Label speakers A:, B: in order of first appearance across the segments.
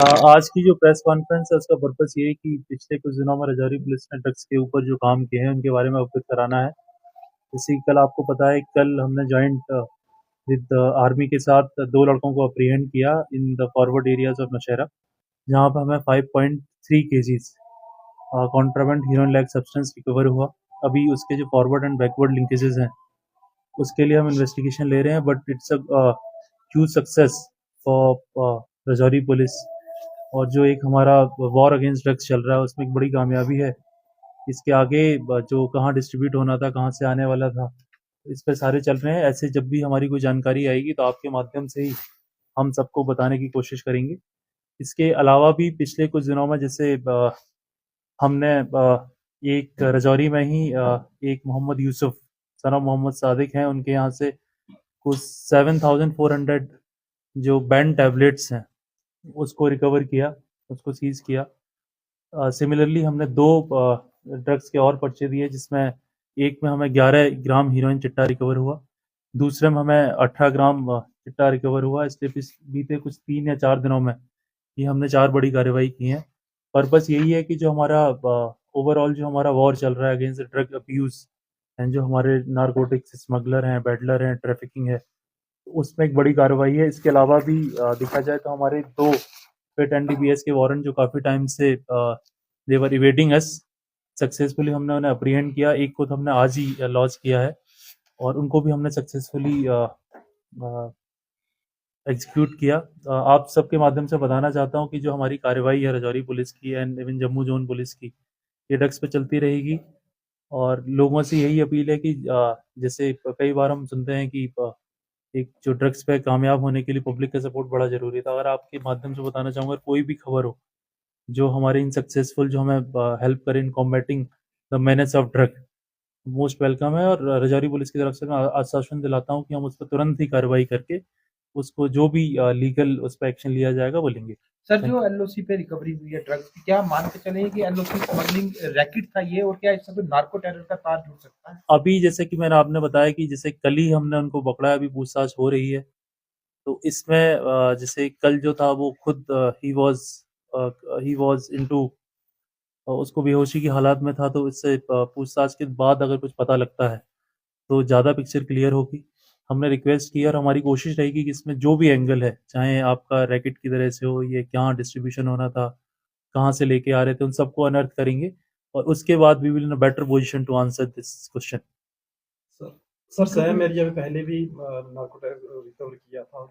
A: आज की जो प्रेस कॉन्फ्रेंस है उसका पर्पस ये है कि पिछले कुछ दिनों में राजौरी पुलिस ने ड्रग्स के ऊपर जो काम किए हैं उनके बारे में अवगत कराना है। जैसे कि कल आपको पता है, कल हमने जॉइंट विद आर्मी के साथ 2 लड़कों को अप्रीहेंड किया in the forward areas of Naushera, जहाँ पे हमें 5.3 KGs contraband heroin like substance recover हुआ। अभी उसके जो फॉरवर्ड एंड बैकवर्ड लिंकेजेस हैं उसके लिए हम इन्वेस्टिगेशन ले रहे हैं, but it's a huge success for Rajouri police. और जो एक हमारा वॉर अगेंस्ट ड्रग्स चल रहा है उसमें एक बड़ी कामयाबी है। इसके आगे जो कहाँ डिस्ट्रीब्यूट होना था, कहाँ से आने वाला था, इस पे सारे चल रहे हैं। ऐसे जब भी हमारी कोई जानकारी आएगी तो आपके माध्यम से ही हम सबको बताने की कोशिश करेंगे। इसके अलावा भी पिछले कुछ दिनों में जैसे हमने एक राजौरी में ही एक मोहम्मद यूसुफ सन ऑफ मोहम्मद सादिक हैं, उनके यहाँ से कुछ 7,400 जो बैंड टैबलेट्स हैं उसको रिकवर किया, उसको सीज किया। सिमिलरली हमने 2 ड्रग्स के और पर्चे दिए, जिसमें एक में हमें 11 ग्राम हीरोइन चिट्टा रिकवर हुआ, दूसरे में हमें 18 ग्राम चिट्टा रिकवर हुआ। इसलिए बीते कुछ 3 या 4 दिनों में ये हमने 4 बड़ी कार्रवाई की हैं। पर्पस यही है कि जो हमारा ओवरऑल जो हमारा वॉर चल रहा है अगेंस्ट ड्रग अब्यूज़ एंड जो हमारे नारकोटिक्स स्मगलर हैं, पेडलर हैं, ट्रैफिकिंग है, उसमें एक बड़ी कार्रवाई है। इसके अलावा भी देखा जाए तो हमारे 2 फिट एनडीपीएस के वारंट जो काफ़ी टाइम से दे वर इवेटिंग अस, सक्सेसफुली हमने उन्हें अप्रीहेंड किया। एक को तो हमने आज ही लॉन्च किया है और उनको भी हमने सक्सेसफुली एग्जीक्यूट किया। आप सबके माध्यम से बताना चाहता हूँ कि जो हमारी कार्रवाई है राजौरी पुलिस की and even Jammu zone police की, ये ड्रग्स पे चलती रहेगी। और लोगों से यही अपील है कि जैसे कई बार हम सुनते हैं कि एक जो ड्रग्स पे कामयाब होने के लिए पब्लिक का सपोर्ट बड़ा ज़रूरी था। अगर आपके माध्यम से बताना चाहूँगा, कोई भी खबर हो जो हमारे इन सक्सेसफुल जो हमें हेल्प करे in combating the menace of drug, most welcome है। और राजौरी पुलिस की तरफ से मैं आश्वासन दिलाता हूँ कि हम उस पर तुरंत ही कार्रवाई करके उसको जो भी लीगल उस पर एक्शन लिया जाएगा वो लेंगे।
B: सर, जो एलओसी पे रिकवरी हुई है ड्रग्स की, क्या मान के चले कि एलओसी स्मगलिंग रैकेट था ये, और क्या इससे कोई नार्को टेरर का तार जुड़ सकता है?
A: अभी जैसे कि मैंने आपने बताया कि जैसे कल ही हमने उनको पकड़ा है, अभी पूछताछ हो रही है। तो इसमें जैसे कल जो था वो खुद ही वाज इनटू, उसको बेहोशी की हालात में था। तो इससे पूछताछ के बाद अगर कुछ पता लगता है तो ज़्यादा पिक्चर क्लियर होगी। हमने रिक्वेस्ट की और हमारी कोशिश रहेगी कि इसमें जो भी एंगल है, चाहे आपका रैकेट की तरह से हो, ये कहाँ डिस्ट्रीब्यूशन होना था, कहाँ से लेके आ रहे थे, उन सबको अनर्थ करेंगे और उसके बाद we will in a better position to answer this question.
C: Sir sir same area में पहले भी नार्कोटिक्स रिकवर किया था,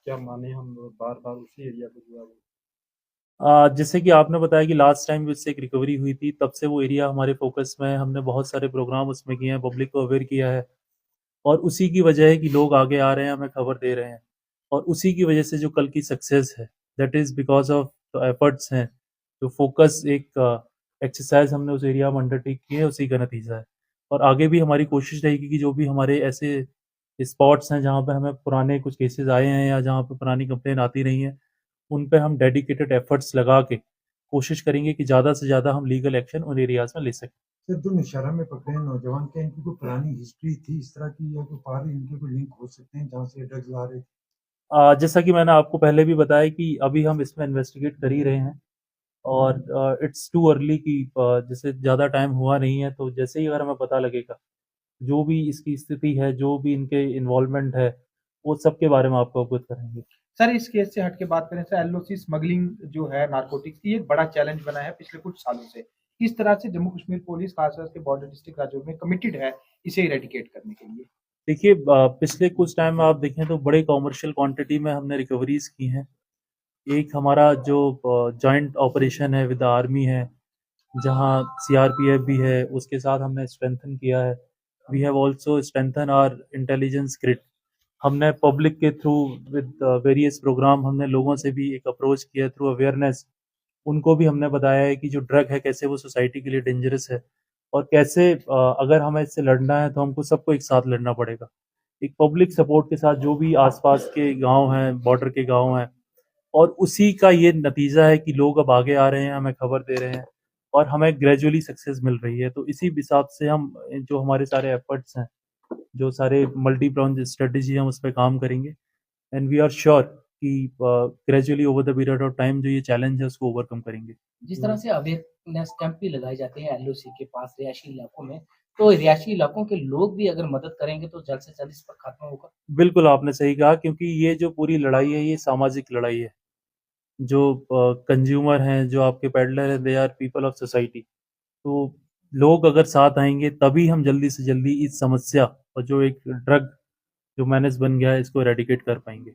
C: क्या माने हम बार बार उसी एरिया को जुड़ा हुआ?
A: जैसे कि आपने बताया कि लास्ट टाइम भी उससे एक रिकवरी हुई थी, तब से वो एरिया हमारे फोकस में है। हमने बहुत सारे प्रोग्राम उसमें किए हैं, पब्लिक को अवेयर किया है और उसी की वजह है कि लोग आगे आ रहे हैं, हमें खबर दे रहे हैं। और उसी की वजह से जो कल की सक्सेस है, that is because of the efforts हैं, जो फोकस एक एक्सरसाइज हमने उस एरिया में अंडरटेक की है, उसी का नतीजा है। और आगे भी हमारी कोशिश रहेगी कि जो भी हमारे ऐसे स्पॉट्स हैं जहाँ पे हमें पुराने कुछ केसेस आए हैं या जहाँ पे पुरानी कंप्लेन आती रही हैं, उन पे हम डेडिकेटेड एफर्ट्स लगा के कोशिश करेंगे कि ज़्यादा से ज़्यादा हम लीगल एक्शन उन एरियाज में ले सकें।
D: सर, जो नौशहरा में पकड़े हैं नौजवान, क्या इनकी कोई पुरानी हिस्ट्री थी इस तरह की, या कोई बाहर इनके कोई लिंक हो सकते हैं जहाँ से ड्रग्स ला रहे थे?
A: जैसा कि मैंने आपको पहले भी बताया कि अभी हम इसमें इन्वेस्टिगेट कर ही रहे हैं और इट्स टू अर्ली कि जैसे ज़्यादा टाइम हुआ नहीं है, तो जैसे ही अगर हमें पता लगेगा जो भी इसकी स्थिति है, जो भी इनके इन्वॉल्वमेंट है, वो सब के बारे में आपको अवगत कराएंगे।
B: सर, इस केस से हट के बात करें, सर, एलओसी स्मगलिंग जो है नारकोटिक्स की, एक बड़ा चैलेंज बना है पिछले कुछ सालों से। किस तरह से जम्मू कश्मीर पुलिस खासतौर से बॉर्डर डिस्ट्रिक्ट राज्यों में कमिटेड है इसे इरेडिकेट करने के लिए?
A: देखिए, पिछले कुछ टाइम में आप देखें तो बड़े कॉमर्शियल क्वांटिटी में हमने रिकवरीज की हैं। एक हमारा जो जॉइंट ऑपरेशन है विद आर्मी है, जहाँ सीआरपीएफ भी है, उसके साथ हमने स्ट्रेंथन किया है। We have also strengthen our intelligence grid. हमने पब्लिक के थ्रू विद वेरियस प्रोग्राम हमने लोगों से भी एक अप्रोच किया थ्रू अवेयरनेस। उनको भी हमने बताया है कि जो ड्रग है कैसे वो सोसाइटी के लिए डेंजरस है और कैसे अगर हमें इससे लड़ना है तो हमको सबको एक साथ लड़ना पड़ेगा। एक पब्लिक सपोर्ट के साथ जो भी आसपास के गांव हैं, बॉर्डर के गांव हैं, और उसी का ये नतीजा है कि लोग अब आगे आ रहे हैं, हमें खबर दे रहे हैं और हमें ग्रेजुअली सक्सेस मिल रही है। तो इसी हिसाब से हम जो हमारे सारे एफर्ट्स हैं, जो सारे मल्टी प्रॉन्ज स्ट्रेटेजी हम उस पर काम करेंगे एंड वी आर श्योर कि gradually over the period of time जो ये चैलेंज है उसको ओवरकम करेंगे।
E: जिस तरह से अवेयरनेस कैंप भी लगाए जाते हैं एलओसी के पास रिहायशी इलाकों में, तो रिहायशी इलाकों के लोग भी अगर मदद करेंगे तो जल्द से जल्द इस पर खात्मा होगा।
A: बिल्कुल आपने सही कहा, क्योंकि ये जो पूरी लड़ाई है ये सामाजिक लड़ाई है। जो कंज्यूमर हैं, जो आपके पेडलर हैं, they are people of society. तो लोग अगर साथ आएंगे तभी हम जल्दी से जल्दी इस समस्या और जो एक ड्रग जो मैनेज बन गया है इसको एरेडिकेट कर पाएंगे।